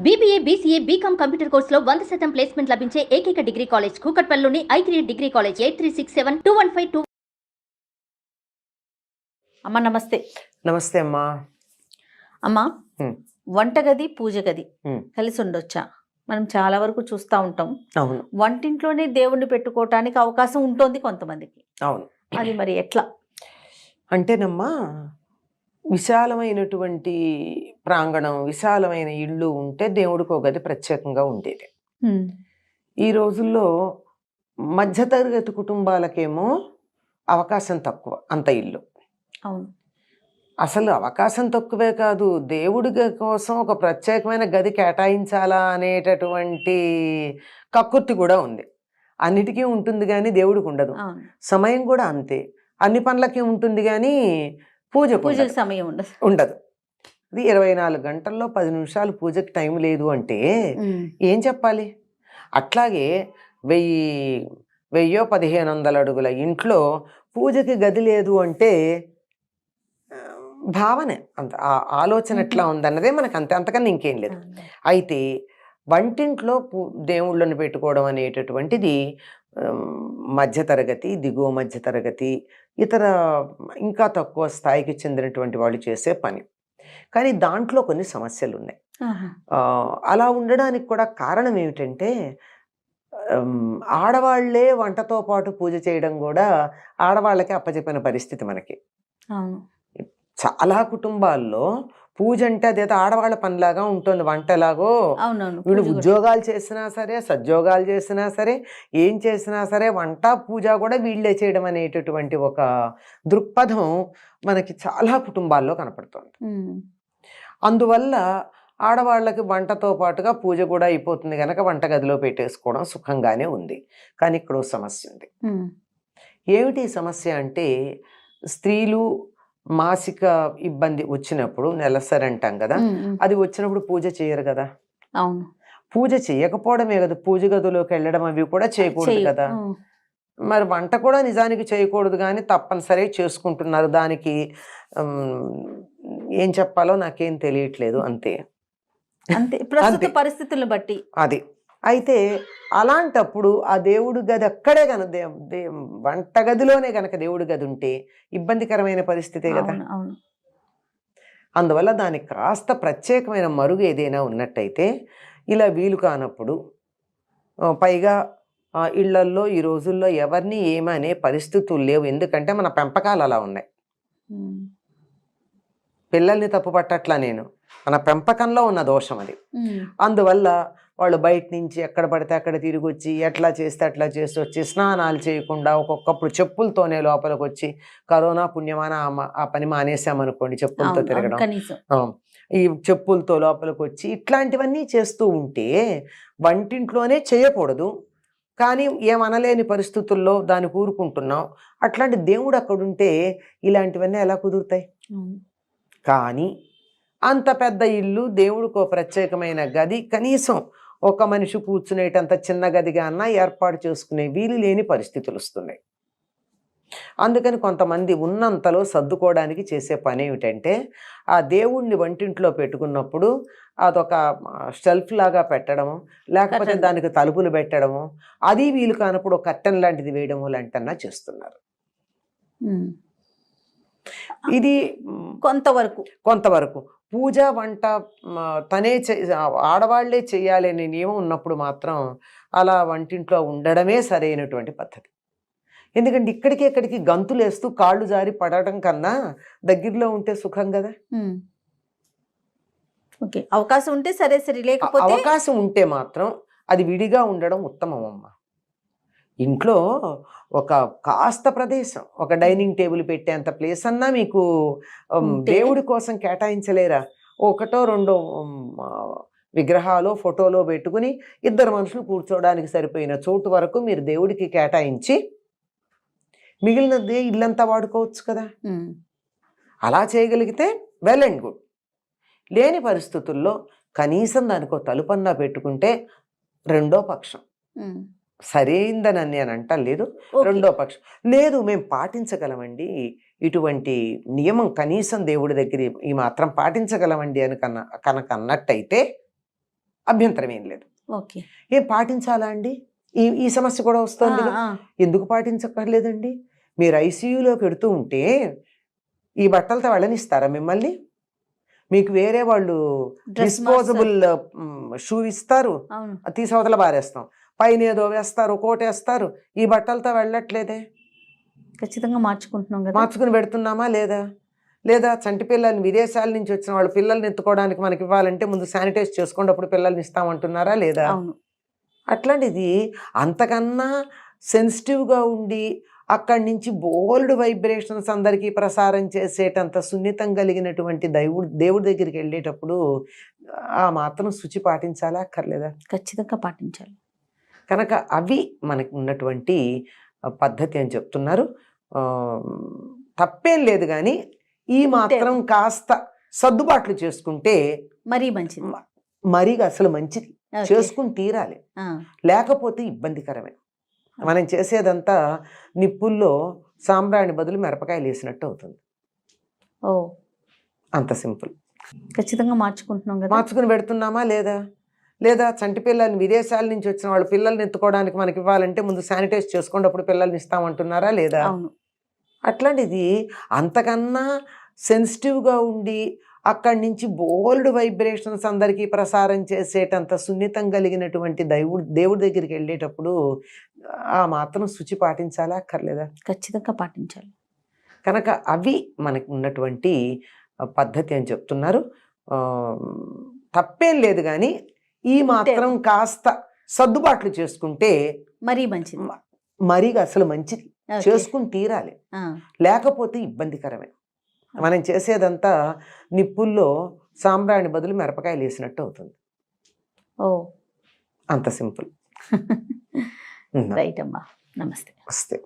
BBA, BCA, BCom computer కోర్సులో 100% placement లభించే ఏకైక డిగ్రీ కాలేజ్ కూకట్పల్లిలోని i3 డిగ్రీ కాలేజ్ 83672152. అమ్మ నమస్తే. నమస్తే అమ్మా. అమ్మా, వంటగది పూజ గది కలిసి ఉండొచ్చా? మనం చాలా వరకు చూస్తూ ఉంటాం. అవును, వంటింట్లోనే దేవుణ్ణి పెట్టుకోవటానికి అవకాశం ఉంటుంది కొంతమందికి. అవును. అది మరి ఎట్లా? అంటేనమ్మా, విశాలమైనటువంటి ప్రాంగణం, విశాలమైన ఇళ్ళు ఉంటే దేవుడికి ఒక గది ప్రత్యేకంగా ఉండేది. ఈ రోజుల్లో మధ్యతరగతి కుటుంబాలకేమో అవకాశం తక్కువ, అంత ఇల్లు. అవును, అసలు అవకాశం తక్కువే కాదు, దేవుడి కోసం ఒక ప్రత్యేకమైన గది కేటాయించాలా అనేటటువంటి కక్కుర్తి కూడా ఉంది. అన్నిటికీ ఉంటుంది కానీ దేవుడికి ఉండదు. సమయం కూడా అంతే, అన్ని పనులకి ఉంటుంది కానీ పూజకు సమయం ఉండదు. ఇది 24 గంటల్లో 10 నిమిషాలు పూజకి టైం లేదు అంటే ఏం చెప్పాలి? అట్లాగే 1500 అడుగుల ఇంట్లో పూజకి గది లేదు అంటే భావనే అంత, ఆలోచన ఎట్లా ఉందన్నదే మనకు అంతే, అంతకన్నా ఇంకేం లేదు. అయితే వంటింట్లో దేవుళ్ళను పెట్టుకోవడం అనేటటువంటిది మధ్యతరగతి, దిగువ మధ్యతరగతి, ఇతర ఇంకా తక్కువ స్థాయికి చెందినటువంటి వాళ్ళు చేసే పని. కానీ దాంట్లో కొన్ని సమస్యలు ఉన్నాయి. అలా ఉండడానికి కూడా కారణం ఏమిటంటే, ఆడవాళ్లే వంటతో పాటు పూజ చేయడం కూడా ఆడవాళ్ళకి అప్పచెప్పిన పరిస్థితి మనకి. చాలా కుటుంబాల్లో పూజ అంటే అదేదో ఆడవాళ్ళ పనిలాగా ఉంటుంది. వంటలాగో వీళ్ళు ఉద్యోగాలు చేసినా సరే, సద్యోగాలు చేసినా సరే, ఏం చేసినా సరే వంట పూజ కూడా వీళ్ళే చేయడం అనేటటువంటి ఒక దృక్పథం మనకి చాలా కుటుంబాల్లో కనపడుతుంది. అందువల్ల ఆడవాళ్ళకి వంటతో పాటుగా పూజ కూడా అయిపోతుంది కనుక వంటగదిలో పెట్టేసుకోవడం సుఖంగానే ఉంది. కానీ ఇక్కడ సమస్య ఉంది. ఏమిటి సమస్య అంటే, స్త్రీలు మాసిక ఇబ్బంది వచ్చినప్పుడు, నెలసరి అంటాం కదా, అది వచ్చినప్పుడు పూజ చేయరు కదా. అవును, పూజ చేయకపోవడమే కదా, పూజ గదిలోకి వెళ్ళడం అవి కూడా చేయకూడదు కదా. మరి వంట కూడా నిజానికి చేయకూడదు కానీ తప్పనిసరి చేసుకుంటున్నారు. దానికి ఏం చెప్పాలో నాకేం తెలియట్లేదు. అంతే అంతే, ప్రస్తుత పరిస్థితులను బట్టి అది. అయితే అలాంటప్పుడు ఆ దేవుడి గది అక్కడే కనుక, వంటగదిలోనే కనుక దేవుడి గది ఉంటే ఇబ్బందికరమైన పరిస్థితే కదా. అందువల్ల దానికి కాస్త ప్రత్యేకమైన మరుగు ఏదైనా ఉన్నట్టయితే, ఇలా వీలు కానప్పుడు, పైగా ఇళ్లల్లో ఈ రోజుల్లో ఎవరిని ఏమనే పరిస్థితులు లేవు. ఎందుకంటే మన పెంపకాలు అలా ఉన్నాయి. పిల్లల్ని తప్పు పట్టట్లా నేను, మన పెంపకంలో ఉన్న దోషం అది. అందువల్ల వాళ్ళు బయట నుంచి ఎక్కడ పడితే అక్కడ తిరిగి వచ్చి ఎట్లా చేస్తే అట్లా చేసి వచ్చి స్నానాలు చేయకుండా, ఒక్కొక్కప్పుడు చెప్పులతోనే లోపలికి వచ్చి, కరోనా పుణ్యమాన ఆ పని మానేసామనుకోండి, చెప్పులతో తిరగడం, ఈ చెప్పులతో లోపలికి వచ్చి ఇట్లాంటివన్నీ చేస్తూ ఉంటే వంటింట్లోనే చేయకూడదు. కానీ ఏమనలేని పరిస్థితుల్లో దాన్ని కూరుకుంటున్నాం. అట్లాంటి దేవుడు అక్కడుంటే ఇలాంటివన్నీ ఎలా కుదురుతాయి? కానీ అంత పెద్ద ఇల్లు, దేవుడికి ఒక ప్రత్యేకమైన గది, కనీసం ఒక మనిషి కూర్చునేటంత చిన్న గదిగా అన్నా ఏర్పాటు చేసుకునే వీలు లేని పరిస్థితులు వస్తున్నాయి. అందుకని కొంతమంది ఉన్నంతలో సర్దుకోవడానికి చేసే పని ఏమిటంటే, ఆ దేవుణ్ణి వంటింట్లో పెట్టుకున్నప్పుడు అదొక షెల్ఫ్ లాగా పెట్టడము, లేకపోతే దానికి తలుపులు పెట్టడము, అది వీలు కానప్పుడు ఒక కర్టెన్ లాంటిది వేయడము లాంటివన్నా చేస్తున్నారు. ఇది కొంతవరకు పూజ వంట తనే ఆడవాళ్లే చేయాలి అనే నియమం ఉన్నప్పుడు మాత్రం అలా వంటింట్లో ఉండడమే సరైనటువంటి పద్ధతి. ఎందుకంటే ఇక్కడికి ఎక్కడికి గంతులేస్తూ కాళ్ళు జారి పడటం కన్నా దగ్గరలో ఉంటే సుఖం కదా. అవకాశం ఉంటే సరే సరే, లేకపోతే అవకాశం ఉంటే మాత్రం అది విడిగా ఉండడం ఉత్తమం అమ్మ. ఇంట్లో ఒక కాస్త ప్రదేశం, ఒక డైనింగ్ టేబుల్ పెట్టేంత ప్లేస్ అన్నా మీకు దేవుడి కోసం కేటాయించలేరా? ఒకటో రెండో విగ్రహాలు, ఫోటోలో పెట్టుకుని 2 మనుషులు కూర్చోవడానికి సరిపోయిన చోటు వరకు మీరు దేవుడికి కేటాయించి మిగిలినదే ఇల్లంతా వాడుకోవచ్చు కదా. అలా చేయగలిగితే వెల్ అండ్ గుడ్. లేని పరిస్థితుల్లో కనీసం దానికో తలుపన్నా పెట్టుకుంటే రెండో పక్షం. సరైందని నేను అంటలేదు, రెండో పక్షం లేదు మేము పాటించగలమండి, ఇటువంటి నియమం కనీసం దేవుడి దగ్గర ఈ మాత్రం పాటించగలమండి అని కనుక అన్నట్టయితే అభ్యంతరం ఏం లేదు. ఓకే. ఏం పాటించాలా అండి? ఈ ఈ సమస్య కూడా వస్తుంది. ఎందుకు పాటించక్కర్లేదండి? మీరు ఐసీయూలో పెడుతూ ఉంటే ఈ బట్టలతో వెళ్ళనిస్తారా మిమ్మల్ని? మీకు వేరే వాళ్ళు డిస్పోజబుల్ షూ ఇస్తారు, అది తీసి అవతల బారేస్తాం, పైన ఏదో వేస్తారు, కోటేస్తారు. ఈ బట్టలతో వెళ్ళట్లేదే, ఖచ్చితంగా మార్చుకుంటున్నాం కదా. మార్చుకుని పెడుతున్నామా లేదా? లేదా చంటి పిల్లల్ని విదేశాల నుంచి వచ్చిన వాళ్ళు పిల్లల్ని ఎత్తుకోవడానికి మనకి ఇవ్వాలంటే ముందు శానిటైజ్ చేసుకోండి, అప్పుడు పిల్లల్ని ఇస్తామంటున్నారా లేదా? అట్లాంటిది అంతకన్నా సెన్సిటివ్గా ఉండి అక్కడి నుంచి బోల్డ్ వైబ్రేషన్స్ అందరికీ ప్రసారం చేసేటంత సున్నితం కలిగినటువంటి దేవుడి దగ్గరికి వెళ్ళేటప్పుడు ఆ మాత్రం శుచి పాటించాలా అక్కర్లేదా? ఖచ్చితంగా పాటించాలి. కనుక అవి మనకి ఉన్నటువంటి పద్ధతి అని చెప్తున్నారు. తప్పేం లేదు, కానీ ఈ మాత్రం కాస్త సర్దుబాట్లు చేసుకుంటే మరీ మంచిది, మరీ అసలు మంచిది. చేసుకుని తీరాలి, లేకపోతే ఇబ్బందికరమే. మనం చేసేదంతా నిప్పుల్లో సాంబ్రాణి బదులు మిరపకాయలు వేసినట్టు అవుతుంది. అంత సింపుల్. ఖచ్చితంగా మార్చుకుంటున్నాం కదా. మార్చుకుని పెడుతున్నామా లేదా? లేదా చంటి పిల్లల్ని విదేశాల నుంచి వచ్చిన వాళ్ళు పిల్లల్ని ఎత్తుకోవడానికి మనకి ఇవ్వాలంటే ముందు శానిటైజ్ చేసుకోండి, అప్పుడు పిల్లల్ని ఇస్తామంటున్నారా లేదా? అట్లాంటిది అంతకన్నా సెన్సిటివ్గా ఉండి అక్కడి నుంచి బోల్డ్ వైబ్రేషన్స్ అందరికీ ప్రసారం చేసేటంత సున్నితం కలిగినటువంటి దేవుడి దగ్గరికి వెళ్ళేటప్పుడు ఆ మాత్రం శుచి పాటించాలా అక్కర్లేదా? ఖచ్చితంగా పాటించాలి. కనుక అవి మనకు ఉన్నటువంటి పద్ధతి అని చెప్తున్నారు. తప్పేం లేదు, కానీ ఈ మాత్రం కాస్త సర్దుబాట్లు చేసుకుంటే మరీ మంచిది, మరీ అసలు మంచిది. చేసుకుని తీరాలి, లేకపోతే ఇబ్బందికరమే. మనం చేసేదంతా నిప్పుల్లో సాంబ్రాణి బదులు మిరపకాయలు వేసినట్టు అవుతుంది. అంత సింపుల్. రైట్ అమ్మా, నమస్తే. నమస్తే.